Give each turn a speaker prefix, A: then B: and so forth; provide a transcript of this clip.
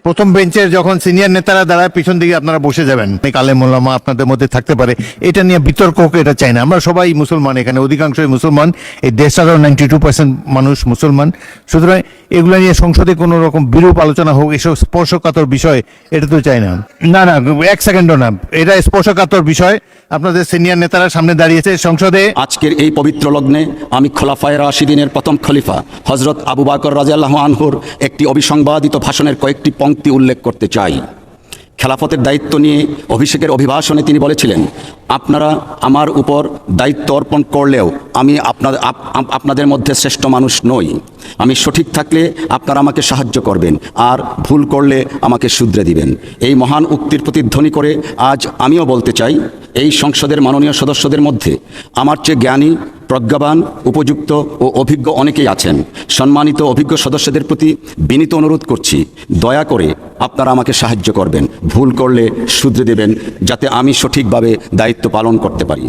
A: প্রথম বেঞ্চের যখন সিনিয়র নেতারা দাঁড়ায় পিছন দিকে আপনারা বসে যাবেন, আলেম ওলামা আপনাদের মধ্যে থাকতে পারে, এটা নিয়ে বিতর্ক হোক, এটা চাই না। আমরা সবাই মুসলমান, এখানে অধিকাংশই মুসলমান, এই দেশটারও 92% মানুষ মুসলমান। সুতরাং এগুলো নিয়ে সংসদে কোনো রকম বিরূপ আলোচনা হোক, এসব স্পর্শকাতর বিষয়, এটা তো চাই না। না না, এক সেকেন্ডও না, এটা স্পর্শকাতর বিষয়। আপনাদের সিনিয়র নেতারা সামনে দাঁড়িয়েছে সংসদে।
B: আজকের এই পবিত্র লগ্নে আমি খোলাফায়ে রাশিদিনের প্রথম খলিফা হযরত আবু বকর রাদিয়াল্লাহু আনহুর একটি অবিসংবাদিত ভাষণের কয়েকটি পংক্তি উল্লেখ করতে চাই। খেলাফতের দায়িত্ব নিয়ে অভিষেকের অভিভাষণে তিনি বলেছিলেন, আপনারা আমার উপর দায়িত্ব অর্পণ করলেও আমি আপনাদের মধ্যে শ্রেষ্ঠ মানুষ নই। আমি সঠিক থাকলে আপনারা আমাকে সাহায্য করবেন, আর ভুল করলে আমাকে শুধরে দিবেন। এই মহান উক্তির প্রতিধ্বনি করে আজ আমিও বলতে চাই, এই সংসদের মাননীয় সদস্যদের মধ্যে আমার চেয়ে জ্ঞানী, প্রজ্ঞাবান, উপযুক্ত ও অভিজ্ঞ অনেকেই আছেন। সম্মানিত অভিজ্ঞ সদস্যদের প্রতি বিনীত অনুরোধ করছি, দয়া করে আপনারা আমাকে সাহায্য করবেন, ভুল করলে শুধরে দেবেন, যাতে আমি সঠিকভাবে দায়িত্ব পালন করতে পারি।